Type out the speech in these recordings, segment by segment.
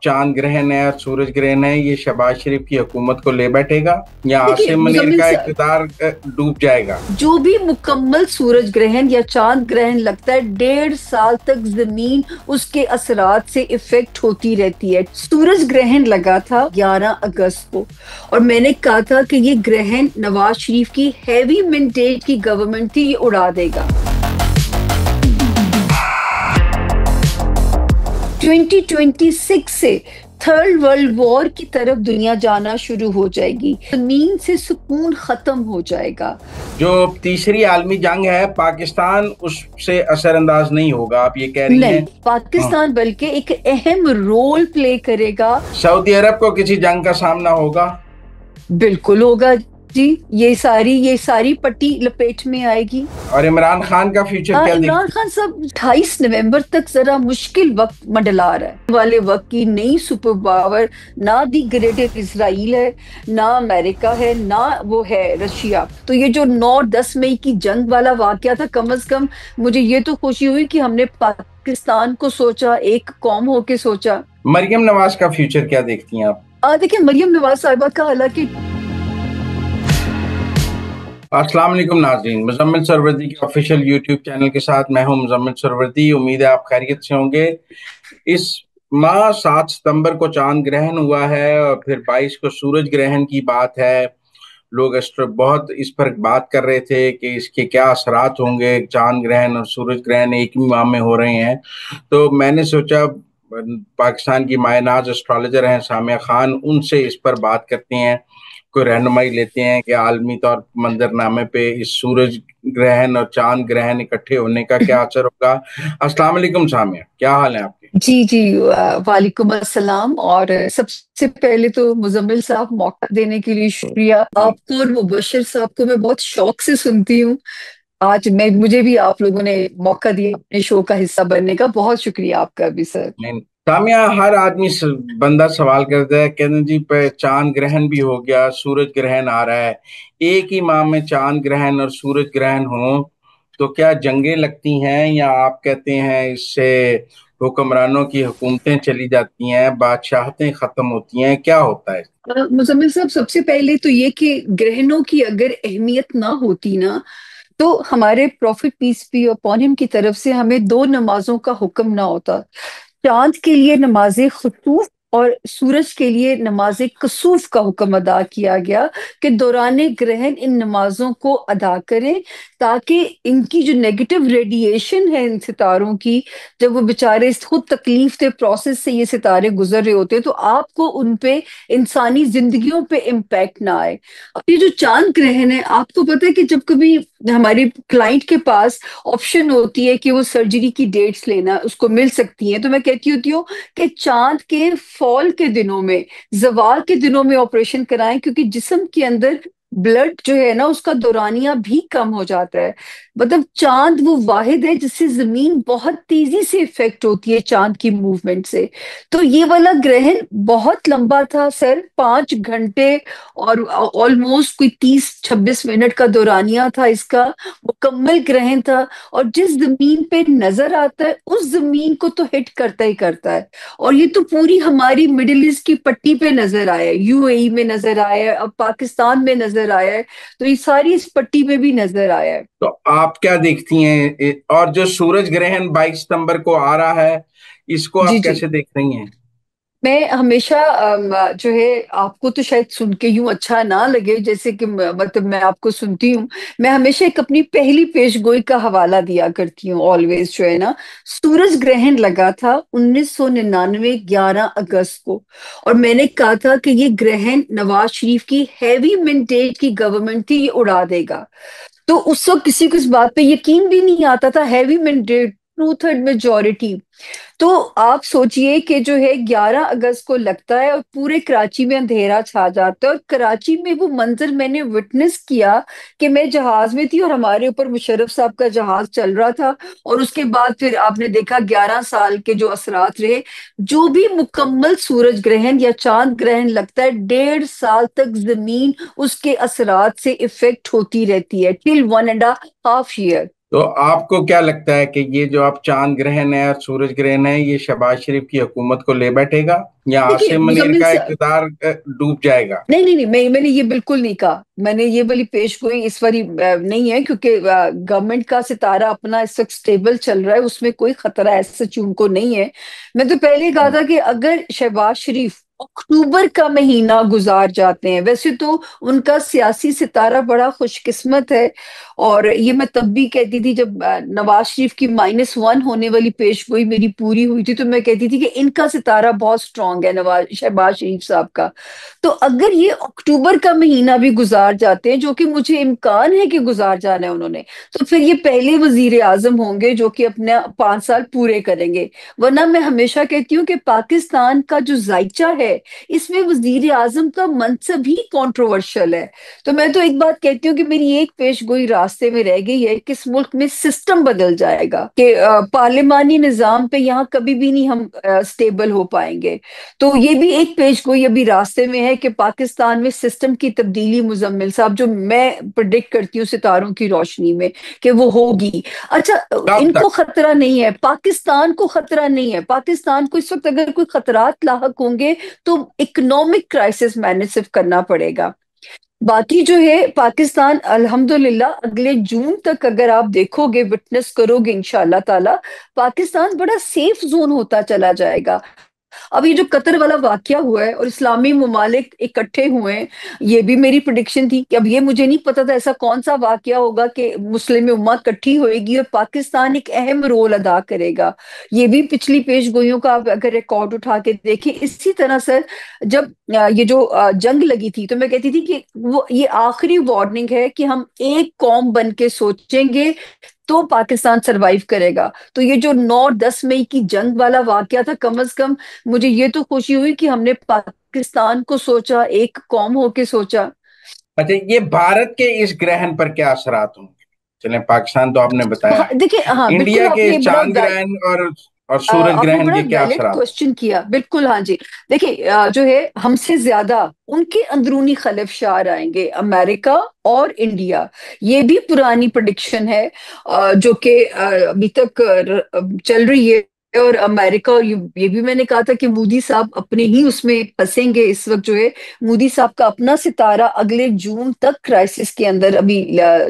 चांद ग्रहण है और सूरज ग्रहण है, ये शहबाज शरीफ की हुकूमत को ले बैठेगा या देखिए आसिम मुनीर का इक़्तिदार डूब जाएगा? जो भी मुकम्मल सूरज ग्रहण या चांद ग्रहण लगता है 1.5 साल तक जमीन उसके असरात से इफेक्ट होती रहती है। सूरज ग्रहण लगा था 11 अगस्त को और मैंने कहा था कि ये ग्रहण नवाज शरीफ की हैवी मिंटेज की गवर्नमेंट थी, ये उड़ा देगा। 2026 से थर्ड वर्ल्ड वॉर की तरफ दुनिया जाना शुरू हो जाएगी, जमीन से सुकून खत्म हो जाएगा। जो तीसरी आलमी जंग है, पाकिस्तान उससे असरअंदाज नहीं होगा, आप ये कह रही हैं? नहीं, पाकिस्तान बल्कि एक अहम रोल प्ले करेगा। सऊदी अरब को किसी जंग का सामना होगा? बिल्कुल होगा जी, ये सारी पट्टी लपेट में आएगी। और इमरान खान का फ्यूचर क्या? इमरान खान सब 28 नवंबर तक जरा मुश्किल वक्त मंडला रहा है। वाले वक्त की नई सुपर पावर ना दी ग्रेटर इसराइल है, ना अमेरिका है, ना वो है रशिया। तो ये जो 9-10 मई की जंग वाला वाकया था, कम से कम मुझे ये तो खुशी हुई कि हमने पाकिस्तान को सोचा, एक कौम होके सोचा। मरियम नवाज का फ्यूचर क्या देखती हैं आप? देखिए, मरियम नवाज साहिबा का हालांकि अस्सलाम वालेकुम नाज़रीन, मुज़म्मिल सरवरदी के ऑफिशियल यूट्यूब चैनल के साथ मैं हूं मुज़म्मिल सरवरदी। उम्मीद है आप खैरियत से होंगे। इस माह 7 सितंबर को चांद ग्रहण हुआ है और फिर 22 को सूरज ग्रहण की बात है। लोग बहुत इस पर बात कर रहे थे कि इसके क्या असरात होंगे। चांद ग्रहण और सूरज ग्रहण एक ही माह में हो रहे हैं, तो मैंने सोचा पाकिस्तान की मायनाज एस्ट्रोलॉजर हैं सामिया खान, उनसे इस पर बात करते हैं, कोई रहनुमाई लेते हैं कि आलमी तौर पर मंजरनामे पे इस सूरज ग्रहण और चांद ग्रहण इकट्ठे होने का क्या असर होगा। अस्सलाम वालेकुम सामिया, क्या हाल है आपके? जी जी, वालेकुम अस्सलाम। और सबसे पहले तो मुजम्मिल साहब, मौका देने के लिए शुक्रिया आपको और मुबशर साहब को मैं बहुत शौक से सुनती हूँ। आज मुझे भी आप लोगों ने मौका दिया अपने शो का हिस्सा बनने का, बहुत शुक्रिया आपका भी सर। सामिया, हर आदमी बंदा सवाल करता है, कहते हैं जी पे चांद ग्रहण भी हो गया, सूरज ग्रहण आ रहा है, एक ही माह में चांद ग्रहण और सूरज ग्रहण हो तो क्या जंगें लगती हैं, या आप कहते हैं इससे हुक्मरानों की हुकूमतें चली जाती हैं, बादशाहतें खत्म होती हैं, क्या होता है? मुजम्मिल साहब, सबसे पहले तो ये कि ग्रहणों की अगर अहमियत ना होती ना, तो हमारे prophet peace be upon him की तरफ से हमें 2 नमाजों का हुक्म ना होता। चांद के लिए नमाज खुसूफ और सूरज के लिए नमाज कसूफ का हुक्म अदा किया गया कि दौरान ग्रहण इन नमाजों को अदा करें, ताकि इनकी जो नेगेटिव रेडिएशन है इन सितारों की, जब वो बेचारे खुद तकलीफ के प्रोसेस से ये सितारे गुजर रहे होते हैं, तो आपको उन पे, इंसानी जिंदगियों पे इम्पैक्ट ना आए। अब ये जो चांद ग्रहण है, आपको पता है कि जब कभी हमारे क्लाइंट के पास ऑप्शन होती है कि वो सर्जरी की डेट्स लेना, उसको मिल सकती है, तो मैं कहती होती हूँ कि चांद के फॉल के दिनों में, जवाल के दिनों में ऑपरेशन कराएं, क्योंकि जिस्म के अंदर ब्लड जो है ना, उसका दौरानिया भी कम हो जाता है। मतलब चांद वो वाहिद है जिससे जमीन बहुत तेजी से इफेक्ट होती है चांद की मूवमेंट से। तो ये वाला ग्रहण बहुत लंबा था सर, 5 घंटे और ऑलमोस्ट कोई 30-26 मिनट का दौरानिया था इसका, मुकम्मल ग्रहण था। और जिस जमीन पे नजर आता है उस जमीन को तो हिट करता ही करता है। और ये तो पूरी हमारी मिडिल ईस्ट की पट्टी पे नजर आया है, यूएई में नजर आया है, अब पाकिस्तान में नजर आया है, तो ये सारी इस पट्टी पे भी नजर आया है। तो आप क्या देखती हैं? और जो सूरज ग्रहण 22 सितंबर को आ रहा है, इसको जी आप जी, कैसे देख रही हैं? मैं हमेशा जो है, आपको तो शायद सुन के यूं अच्छा ना लगे, जैसे कि मतलब मैं आपको सुनती हूँ, मैं हमेशा एक अपनी पहली पेशगोई का हवाला दिया करती हूँ ऑलवेज, जो है ना। सूरज ग्रहण लगा था 1999 11 अगस्त को और मैंने कहा था कि ये ग्रहण नवाज शरीफ की हैवी मिंटेज की गवर्नमेंट थी, ये उड़ा देगा। तो उस वक्त किसी को इस बात पे यकीन भी नहीं आता था, हैवी मैंडेट, 2/3 मेजोरिटी। तो आप सोचिए कि जो है 11 अगस्त को लगता है और पूरे कराची में अंधेरा छा जाता है। और कराची में वो मंजर मैंने विटनेस किया कि मैं जहाज में थी और हमारे ऊपर मुशर्रफ साहब का जहाज चल रहा था, और उसके बाद फिर आपने देखा 11 साल के जो असरात रहे। जो भी मुकम्मल सूरज ग्रहण या चांद ग्रहण लगता है 1.5 साल तक जमीन उसके असरात से इफेक्ट होती रहती है, टिल 1.5 ईयर। तो आपको क्या लगता है कि ये जो आप चांद ग्रहण है और सूरज ग्रहण है, ये शहबाज शरीफ की हुकूमत को ले बैठेगा या देखिए आसिम मुनीर मुजम्मिल का साहब, इक़्तिदार डूब जाएगा? नहीं नहीं नहीं, मैंने ये बिल्कुल नहीं कहा। मैंने ये वाली पेश गोई इस वाली नहीं है, क्योंकि गवर्नमेंट का सितारा अपना इस वक्त स्टेबल चल रहा है, उसमें कोई खतरा ऐसा उनको नहीं है। मैं तो पहले ही कहा था कि अगर शहबाज शरीफ अक्टूबर का महीना गुजार जाते हैं, वैसे तो उनका सियासी सितारा बड़ा खुशकिस्मत है। और ये मैं तब भी कहती थी जब नवाज शरीफ की -1 होने वाली पेश गोई मेरी पूरी हुई थी, तो मैं कहती थी कि इनका सितारा बहुत स्ट्रांग है, नवाज शहबाज शरीफ साहब का। तो अगर ये अक्टूबर का महीना भी गुजार जाते हैं, जो कि मुझे इम्कान है कि गुजार जाना है उन्होंने, तो फिर ये पहले वजीर आजम होंगे जो कि अपने 5 साल पूरे करेंगे। वरना मैं हमेशा कहती हूँ कि पाकिस्तान का जो जायचा है, इसमें वजीर आजम का मनसब ही कंट्रोवर्शियल है। तो मैं तो एक बात कहती हूँ कि मेरी एक पेशगोई रास्ते में रह गई है कि इस मुल्क में सिस्टम बदल जाएगा, कि पार्लिमानी निजाम पे यहाँ कभी भी नहीं हम स्टेबल हो पाएंगे। तो ये भी एक पेश गोई अभी रास्ते में है कि पाकिस्तान में सिस्टम की तब्दीली, मुजम्मिल साहब, जो मैं प्रिडिक्ट करती हूँ सितारों की रोशनी में कि वो होगी। अच्छा, कब इनको तक? खतरा नहीं है, पाकिस्तान को खतरा नहीं है। पाकिस्तान को इस वक्त अगर कोई खतरात लाहक होंगे तो इकोनॉमिक क्राइसिस मैनेज सिर्फ करना पड़ेगा। बाकी जो है पाकिस्तान अल्हम्दुलिल्लाह अगले जून तक अगर आप देखोगे, विटनेस करोगे इंशाअल्लाह ताला, पाकिस्तान बड़ा सेफ जोन होता चला जाएगा। अब ये जो कतर वाला वाकया हुआ है और इस्लामी ममालिक इकट्ठे हुए हैं, ये भी मेरी प्रिडिक्शन थी। कि अब ये मुझे नहीं पता था ऐसा कौन सा वाकया होगा कि मुस्लिम उम्मा इकट्ठी होएगी और पाकिस्तान एक अहम रोल अदा करेगा। ये भी पिछली पेश गोइयों का आप अगर रिकॉर्ड उठा के देखें, इसी तरह सर, जब ये जो जंग लगी थी, तो मैं कहती थी कि वो ये आखिरी वार्निंग है कि हम एक कौम बन के सोचेंगे तो पाकिस्तान सरवाइव करेगा। तो ये जो 9-10 मई की जंग वाला वाकया था, कम से कम मुझे ये तो खुशी हुई कि हमने पाकिस्तान को सोचा, एक कौम होके सोचा। अच्छा, ये भारत के इस ग्रहण पर क्या असरात होंगे? चलें, पाकिस्तान तो आपने बताया हाँ है, देखिए, हाँ बिल्कुल, इंडिया के आपने इस बड़ा चांद ग्रहण और सूरज आपने ग्रहण बड़ा के क्या वैलिड असरात हैं? क्वेश्चन किया, बिल्कुल, हाँ जी। देखिए जो है हमसे ज्यादा उनके अंदरूनी खलफशार आएंगे, अमेरिका और इंडिया। ये भी पुरानी प्रेडिक्शन है जो कि अभी तक चल रही है। और अमेरिका, और ये भी मैंने कहा था कि मोदी साहब अपने ही उसमें फंसेंगे इस वक्त। जो है मोदी साहब का अपना सितारा अगले जून तक क्राइसिस के अंदर अभी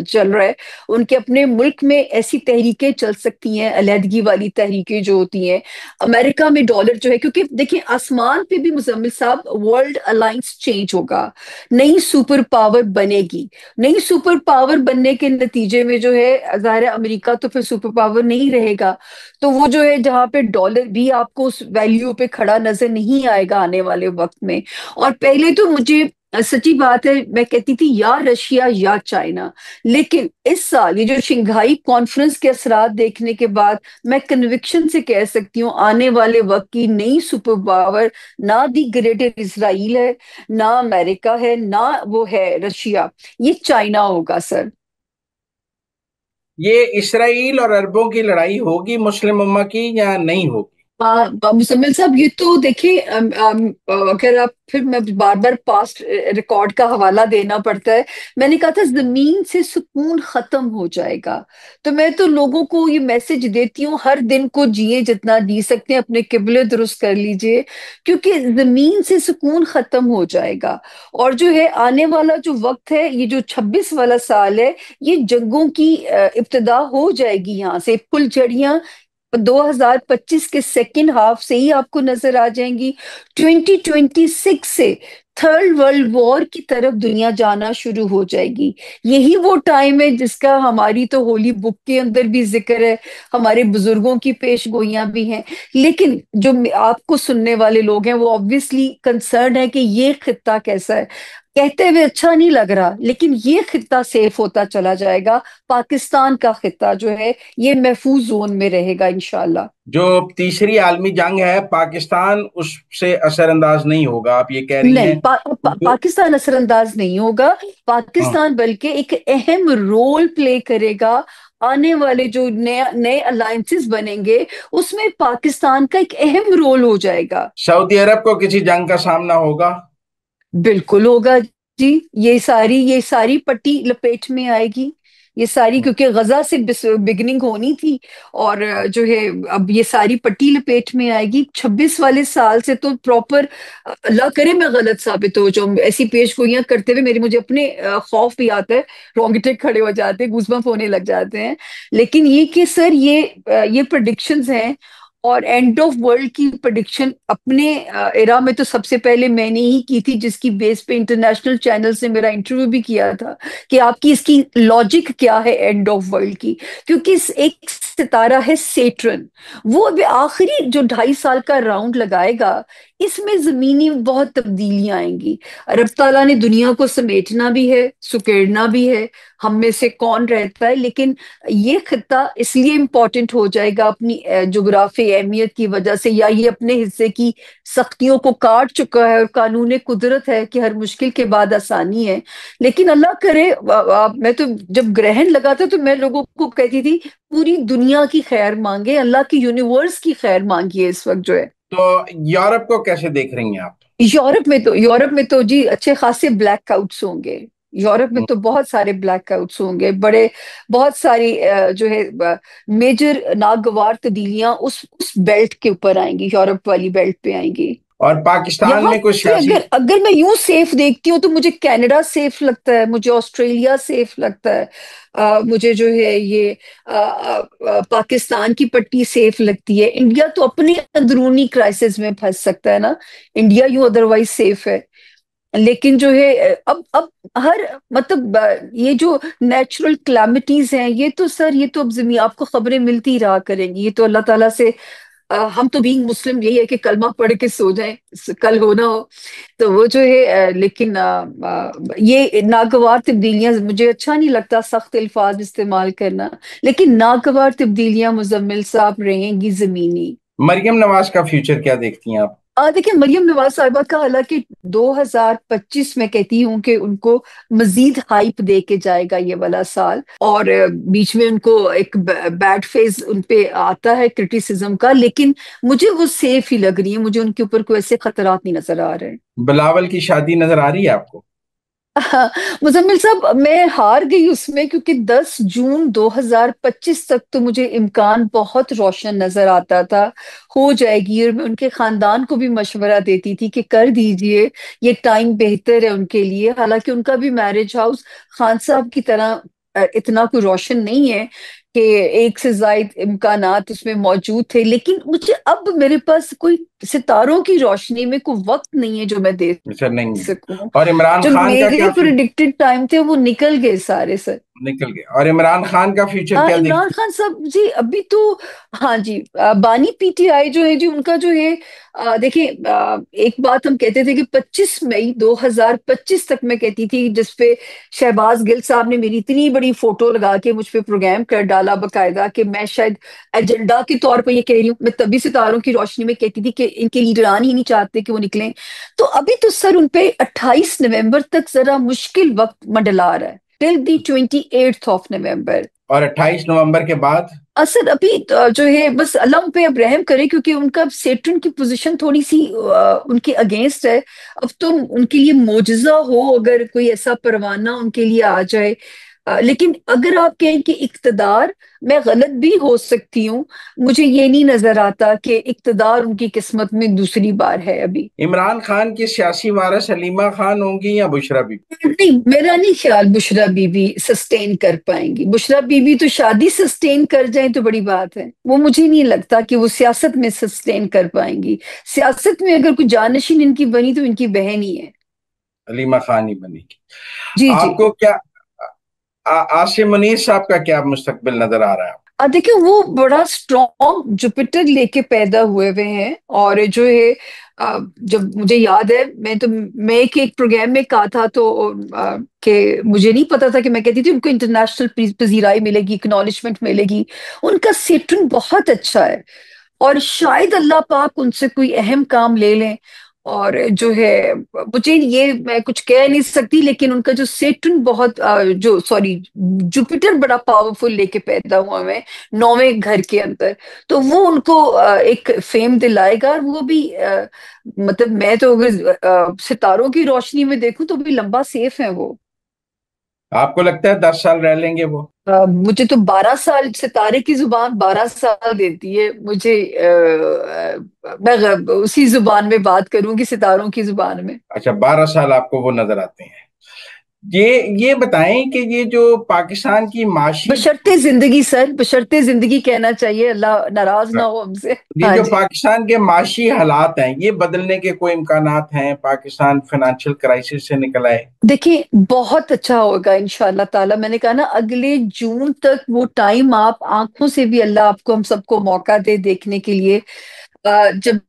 चल रहा है। उनके अपने मुल्क में ऐसी तहरीकें चल सकती हैं, अलहदगी वाली तहरीकें जो होती हैं। अमेरिका में डॉलर जो है, क्योंकि देखिए आसमान पे भी मुजम्मिल साहब वर्ल्ड अलायंस चेंज होगा, नई सुपर पावर बनेगी। नई सुपर पावर बनने के नतीजे में जो है ज़ाहिर है अमेरिका तो फिर सुपर पावर नहीं रहेगा। तो वो जो है जहाँ पे डॉलर भी आपको उस वैल्यू पे खड़ा नजर नहीं आएगा आने वाले वक्त में। और पहले तो मुझे सच्ची बात है, मैं कहती थी या रशिया या चाइना। लेकिन इस साल ये जो शंघाई कॉन्फ्रेंस के असरात देखने के बाद मैं कन्विक्शन से कह सकती हूँ आने वाले वक्त की नई सुपर पावर ना दी ग्रेटर इसराइल है, ना अमेरिका है, ना वो है रशिया, ये चाइना होगा सर। ये इसराइल और अरबों की लड़ाई होगी मुस्लिम उम्मा की या नहीं होगी? मुजम्मिल साहब, ये तो देखिए अगर आप, फिर मैं बार बार पास्ट रिकॉर्ड का हवाला देना पड़ता है। मैंने कहा था जमीन से सुकून खत्म हो जाएगा। तो मैं तो लोगों को ये मैसेज देती हूँ, हर दिन को जिए जितना जी सकते हैं, अपने किबले दुरुस्त कर लीजिए, क्योंकि जमीन से सुकून खत्म हो जाएगा। और जो है आने वाला जो वक्त है, ये जो 26 वाला साल है, ये जंगों की इब्तिदा हो जाएगी। यहाँ से फुलझड़ियां 2025 के सेकेंड हाफ से ही आपको नजर आ जाएंगी। 2026 से थर्ड वर्ल्ड वॉर की तरफ दुनिया जाना शुरू हो जाएगी। यही वो टाइम है जिसका हमारी तो होली बुक के अंदर भी जिक्र है, हमारे बुजुर्गों की पेश गोइयां भी हैं। लेकिन जो आपको सुनने वाले लोग हैं वो ऑब्वियसली कंसर्न है कि ये खित्ता कैसा है। कहते हुए अच्छा नहीं लग रहा, लेकिन ये खित्ता सेफ होता चला जाएगा। पाकिस्तान का खित्ता जो है ये महफूज जोन में रहेगा इंशाल्लाह। जो तीसरी आलमी जंग है, पाकिस्तान उससे असरअंदाज नहीं होगा, आप ये कह रही नहीं, हैं? जो पाकिस्तान असरअंदाज नहीं होगा। हाँ, पाकिस्तान बल्कि एक अहम रोल प्ले करेगा। आने वाले जो नए नए अलायंसेस बनेंगे, उसमें पाकिस्तान का एक अहम रोल हो जाएगा। सऊदी अरब को किसी जंग का सामना होगा? बिल्कुल होगा जी। ये सारी पट्टी लपेट में आएगी। ये सारी, क्योंकि गजा से बिगनिंग होनी थी, और जो है अब ये सारी पट्टी लपेट में आएगी 26 वाले साल से। तो प्रॉपर, अल्लाह करे मैं गलत साबित हो जाऊं, ऐसी पेश गोइयां करते हुए मेरी, मुझे अपने खौफ भी आता है, रोंगटे खड़े हो जाते हैं, गूज़बम्प होने लग जाते हैं। लेकिन ये कि सर ये प्रेडिक्शंस हैं, और एंड ऑफ वर्ल्ड की प्रेडिक्शन अपने एरा में तो सबसे पहले मैंने ही की थी, जिसकी बेस पे इंटरनेशनल चैनल से मेरा इंटरव्यू भी किया था कि आपकी इसकी लॉजिक क्या है एंड ऑफ वर्ल्ड की। क्योंकि एक सितारा है सेट्रन, वो अभी आखिरी जो 2.5 साल का राउंड लगाएगा, इसमें जमीनी बहुत तब्दीलियां आएंगी। रब ताला ने दुनिया को समेटना भी है, सुकेड़ना भी है, हम में से कौन रहता है। लेकिन ये खिता इसलिए इम्पोर्टेंट हो जाएगा अपनी जोग्राफी अहमियत की वजह से, या ये अपने हिस्से की सख्तियों को काट चुका है, और कानून कुदरत है कि हर मुश्किल के बाद आसानी है। लेकिन अल्लाह करे, मैं तो जब ग्रहण लगा था तो मैं लोगों को कहती थी पूरी दुनिया की खैर मांगे, अल्लाह की यूनिवर्स की खैर मांगिए इस वक्त जो है। तो यूरोप को कैसे देख रही हैं आप? यूरोप में तो जी अच्छे खासे ब्लैकआउट्स होंगे। यूरोप में तो बहुत सारे ब्लैकआउट्स होंगे, बड़े, बहुत सारी जो है मेजर नागवार तब्दीलियां उस बेल्ट के ऊपर आएंगी, यूरोप वाली बेल्ट पे आएंगी। और पाकिस्तान यहाँ में कुछ से सियासी। अगर अगर मैं यूं सेफ देखती हूँ तो मुझे कनाडा सेफ लगता है, मुझे ऑस्ट्रेलिया सेफ लगता है, मुझे जो है ये पाकिस्तान की पट्टी सेफ लगती है। इंडिया तो अपने अंदरूनी क्राइसिस में फंस सकता है ना, इंडिया यूं अदरवाइज सेफ है। लेकिन जो है अब हर मतलब ये जो नेचुरल क्लैमिटीज हैं, ये तो सर, ये तो अब जमीन आपको खबरें मिलती ही रहा करेंगी। ये तो अल्लाह ताला से हम तो बीइंग मुस्लिम यही है कि कलमा पढ़ के सो जाएं, कल हो ना हो। तो वो जो है लेकिन ये नागवार तब्दीलियां, मुझे अच्छा नहीं लगता सख्त अल्फाज इस्तेमाल करना, लेकिन नागवार तब्दीलियां मुजम्मिल साहब रहेंगी जमीनी। मरियम नवाज का फ्यूचर क्या देखती हैं आप? देखिए, मरियम नवाज साहिबा का हालांकि 2025 में कहती हूँ कि उनको मजीद हाइप दे के जाएगा ये वाला साल, और बीच में उनको एक बैड फेज उनपे आता है क्रिटिसिज्म का, लेकिन मुझे वो सेफ ही लग रही है, मुझे उनके ऊपर कोई ऐसे खतरात नहीं नजर आ रहे। बिलावल की शादी नजर आ रही है आपको? हाँ, मुजम्मिल साहब मैं हार गई उसमें, क्योंकि 10 जून 2025 तक तो मुझे इम्कान बहुत रोशन नजर आता था हो जाएगी, और मैं उनके खानदान को भी मशवरा देती थी कि कर दीजिए, ये टाइम बेहतर है उनके लिए। हालांकि उनका भी मैरिज हाउस खान साहब की तरह इतना कोई रोशन नहीं है कि एक से जायद इम्कानात उसमें मौजूद थे, लेकिन मुझे अब मेरे पास कोई सितारों की रोशनी में कोई वक्त नहीं है जो मैं दे सर नहीं है। सकूं। और इमरान जो खान का मेरे क्या प्रिडिक्टेड टाइम थे वो निकल गए सारे सर। निकल गया। और इमरान खान का फ्यूचर हाँ, क्या इमरान देखती खान साहब जी अभी तो, हाँ जी, बानी पीटीआई जो है जी, उनका जो है देखिए, एक बात हम कहते थे कि 25 मई 2025 तक मैं कहती थी, जिसपे शहबाज गिल साहब ने मेरी इतनी बड़ी फोटो लगा के मुझ पे प्रोग्राम कर डाला बकायदा, कि मैं शायद एजेंडा के तौर पर ये कह रही हूँ। मैं तभी सितारों की रोशनी में कहती थी कि इनके लीडरान ही नहीं चाहते कि वो निकलें। तो अभी तो सर उनपे 28 नवंबर तक जरा मुश्किल वक्त मंडला रहा है, till the 28th of November। हैं? और 28 नवंबर के बाद? असर अभी जो है बस अल्लाह उन पे अब रहम करे, क्योंकि उनका सेटन की पोजीशन थोड़ी सी उनके अगेंस्ट है। अब तो उनके लिए मोजज़ा हो अगर कोई ऐसा परवाना उनके लिए आ जाए। लेकिन अगर आप कहें कि इक्तदार, मैं गलत भी हो सकती हूँ, मुझे ये नहीं नजर आता कि इक्तदार उनकी किस्मत में दूसरी बार है अभी। इमरान खान की सियासी वारिस हलीमा खान होंगी या बुशरा बीबी? नहीं, मेरा नहीं ख्याल बुशरा बीबी सस्टेन कर पाएंगी। बुशरा बीबी तो शादी सस्टेन कर जाए तो बड़ी बात है, वो मुझे नहीं लगता कि वो सियासत में सस्टेन कर पाएंगी। सियासत में अगर कोई जानशीन इनकी बनी तो इनकी बहन ही है। हलीमा खान ही बनेगी। जी जी। आपको क्या आसिम मुनीर साहब का क्या मुस्तकबिल नजर आ रहा है? देखिए, वो बड़ा स्ट्रॉन्ग जुपिटर लेके पैदा हुए हुए हैं, और जो है जब मुझे याद है, मैं एक प्रोग्राम में कहा था तो कि मुझे नहीं पता था कि मैं कहती थी उनको इंटरनेशनल पजीराई मिलेगी, एक्नॉलेजमेंट मिलेगी। उनका सेटन बहुत अच्छा है, और शायद अल्लाह पाक उनसे कोई अहम काम ले लें। और जो है मुझे ये, मैं कुछ कह नहीं सकती, लेकिन उनका जो सेटन बहुत जो सॉरी जुपिटर बड़ा पावरफुल लेके पैदा हुआ है 9वें घर के अंदर। तो वो उनको एक फेम दिलाएगा, और वो भी मतलब मैं तो अगर सितारों की रोशनी में देखूं तो भी लंबा सेफ है वो। आपको लगता है 10 साल रह लेंगे वो? मुझे तो 12 साल, सितारे की जुबान 12 साल देती है मुझे। मैं उसी जुबान में बात करूंगी, सितारों की जुबान में। अच्छा, 12 साल आपको वो नजर आते हैं। ये बताएं कि ये जो पाकिस्तान की माशी, बशर्ते जिंदगी सर, बशर्ते जिंदगी कहना चाहिए, अल्लाह नाराज ना हो हमसे। ये हाँ जो जी। पाकिस्तान के माशी हालात हैं, ये बदलने के कोई इम्कानात हैं? पाकिस्तान फाइनेंशियल क्राइसिस से निकल आए? देखिए बहुत अच्छा होगा इंशाल्लाह ताला। मैंने कहा ना, अगले जून तक वो टाइम आप आंखों से भी, अल्लाह आपको हम सबको मौका दे देखने के लिए। जब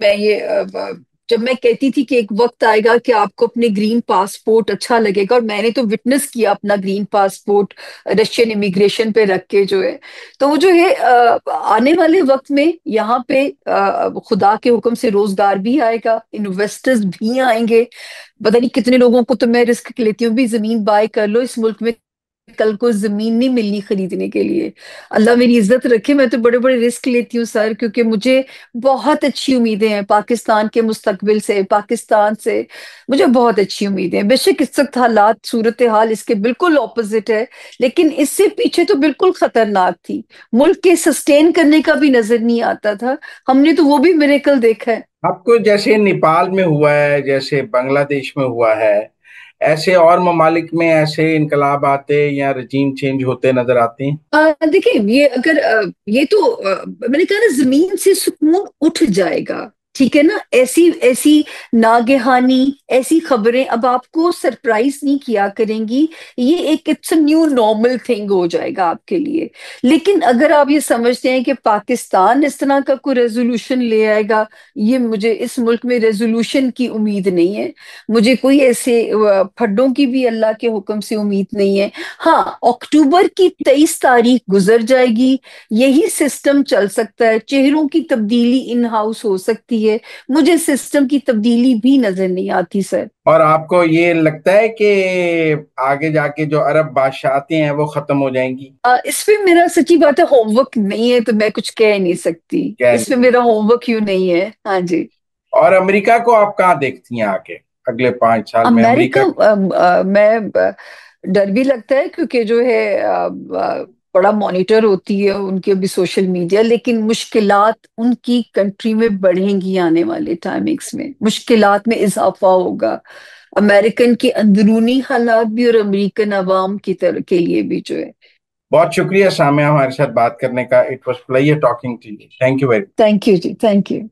मैं ये जब मैं कहती थी कि एक वक्त आएगा कि आपको अपने ग्रीन पासपोर्ट अच्छा लगेगा, और मैंने तो विटनेस किया अपना ग्रीन पासपोर्ट रशियन इमिग्रेशन पे रख के जो है। तो वो जो है आने वाले वक्त में यहाँ पे खुदा के हुक्म से रोजगार भी आएगा, इन्वेस्टर्स भी आएंगे। पता नहीं कितने लोगों को तो मैं रिस्क लेती हूँ भी, जमीन बाय कर लो इस मुल्क में, कल को जमीन नहीं मिलनी खरीदने के लिए। अल्लाह मेरी इज्जत रखे, मैं तो बड़े बड़े रिस्क लेती हूँ सर, क्योंकि मुझे बहुत अच्छी उम्मीदें हैं पाकिस्तान के मुस्तकबिल से, पाकिस्तान से मुझे बहुत अच्छी उम्मीदें हैं। बेशक इस वक्त हालात, सूरत हाल इसके बिल्कुल ऑपोजिट है, लेकिन इससे पीछे तो बिल्कुल खतरनाक थी। मुल्क के सस्टेन करने का भी नजर नहीं आता था, हमने तो वो भी मिरेकल देखा है। आपको जैसे नेपाल में हुआ है, जैसे बांग्लादेश में हुआ है, ऐसे और ममालिक में ऐसे इनकलाब आते या रजीम चेंज होते नजर आते हैं? देखिए ये अगर ये तो मैंने कहा ना, जमीन से सुकून उठ जाएगा, ठीक है ना। ऐसी ऐसी नागहानी ऐसी खबरें अब आपको सरप्राइज नहीं किया करेंगी। ये एक इट्स न्यू नॉर्मल थिंग हो जाएगा आपके लिए। लेकिन अगर आप ये समझते हैं कि पाकिस्तान इस तरह का कोई रेजोल्यूशन ले आएगा, ये मुझे इस मुल्क में रेजोल्यूशन की उम्मीद नहीं है। मुझे कोई ऐसे फड्डों की भी अल्लाह के हुक्म से उम्मीद नहीं है। हाँ, अक्टूबर की 23 तारीख गुजर जाएगी, यही सिस्टम चल सकता है, चेहरों की तब्दीली इन हाउस हो सकती है, मुझे सिस्टम की तब्दीली भी नजर नहीं आती सर। और आपको ये लगता है कि आगे जाके जो अरब बादशाहतें हैं वो खत्म हो जाएंगी? इस पे मेरा सच्ची बात है होमवर्क नहीं है, तो मैं कुछ कह नहीं सकती। क्या इस पे नहीं? मेरा होमवर्क क्यों नहीं है। हाँ जी। और अमेरिका को आप कहाँ देखती हैं आगे, अगले 5 साल में अमेरिका, अमेरिका? मैं डर भी लगता है, क्योंकि जो है बड़ा मॉनिटर होती है उनके भी सोशल मीडिया, लेकिन मुश्किलात उनकी कंट्री में बढ़ेंगी आने वाले टाइमिंग्स में, मुश्किलात में इजाफा होगा, अमेरिकन के अंदरूनी हालात भी और अमेरिकन अवाम की तरह के लिए भी जो है। बहुत शुक्रिया साम्या हमारे साथ बात करने का। It was player talking to you. Thank you very. Thank you जी, थैंक यू।